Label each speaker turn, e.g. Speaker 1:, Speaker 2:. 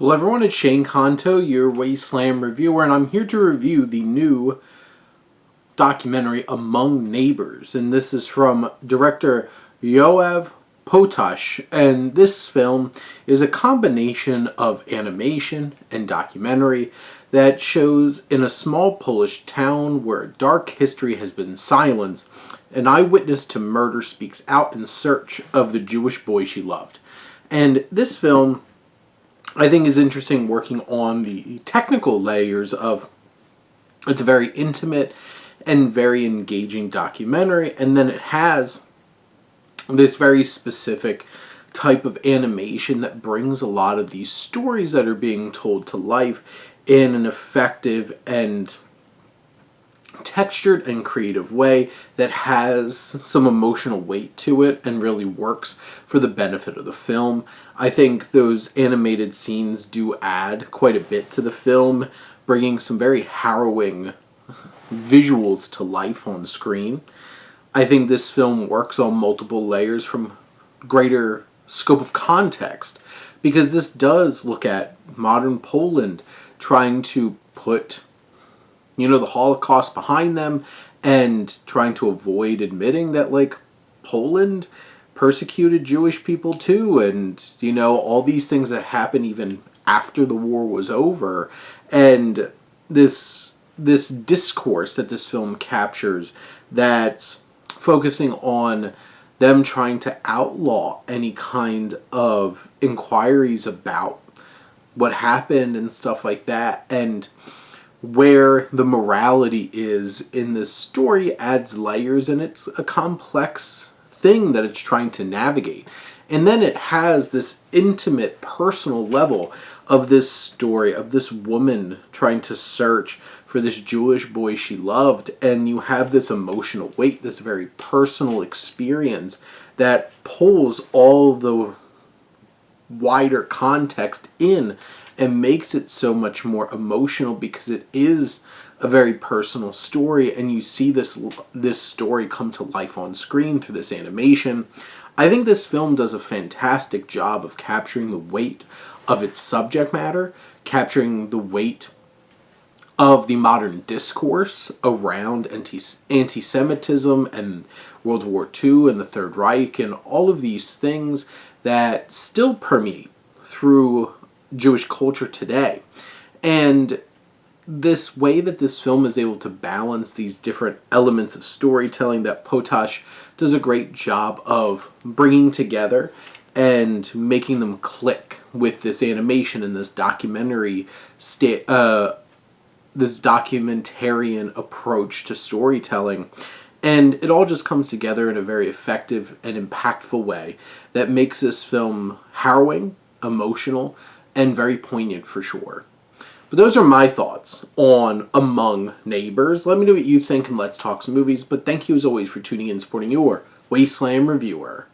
Speaker 1: Hello everyone, it's Shane Kanto, your Wasteland reviewer, and I'm here to review the new documentary Among Neighbors, and this is from director Yoav Potash, and this film is a combination of animation and documentary that shows in a small Polish town where dark history has been silenced, an eyewitness to murder speaks out in search of the Jewish boy she loved. And this film, I think, is interesting working on the technical layers of it's a very intimate and very engaging documentary, and then it has this very specific type of animation that brings a lot of these stories that are being told to life in an effective and textured and creative way that has some emotional weight to it and really works for the benefit of the film. I think those animated scenes do add quite a bit to the film, bringing some very harrowing visuals to life on screen. I think this film works on multiple layers from greater scope of context, because this does look at modern Poland trying to put the Holocaust behind them and trying to avoid admitting that, Poland persecuted Jewish people too, and, all these things that happened even after the war was over. And this discourse that this film captures that's focusing on them trying to outlaw any kind of inquiries about what happened and stuff like that, and where the morality is in this story adds layers, and it's a complex thing that it's trying to navigate. And then it has this intimate, personal level of this story of this woman trying to search for this Jewish boy she loved, and you have this emotional weight, this very personal experience that pulls all the wider context in and makes it so much more emotional, because it is a very personal story, and you see this story come to life on screen through this animation. I think this film does a fantastic job of capturing the weight of its subject matter, capturing the weight of the modern discourse around anti-Semitism and World War II and the Third Reich and all of these things that still permeate through Jewish culture today. And this way that this film is able to balance these different elements of storytelling that Potash does a great job of bringing together and making them click with this animation and this documentary this documentarian approach to storytelling. And it all just comes together in a very effective and impactful way that makes this film harrowing, emotional, and very poignant for sure. But those are my thoughts on Among Neighbors. Let me know what you think, and let's talk some movies. But thank you as always for tuning in and supporting your Wasteland reviewer.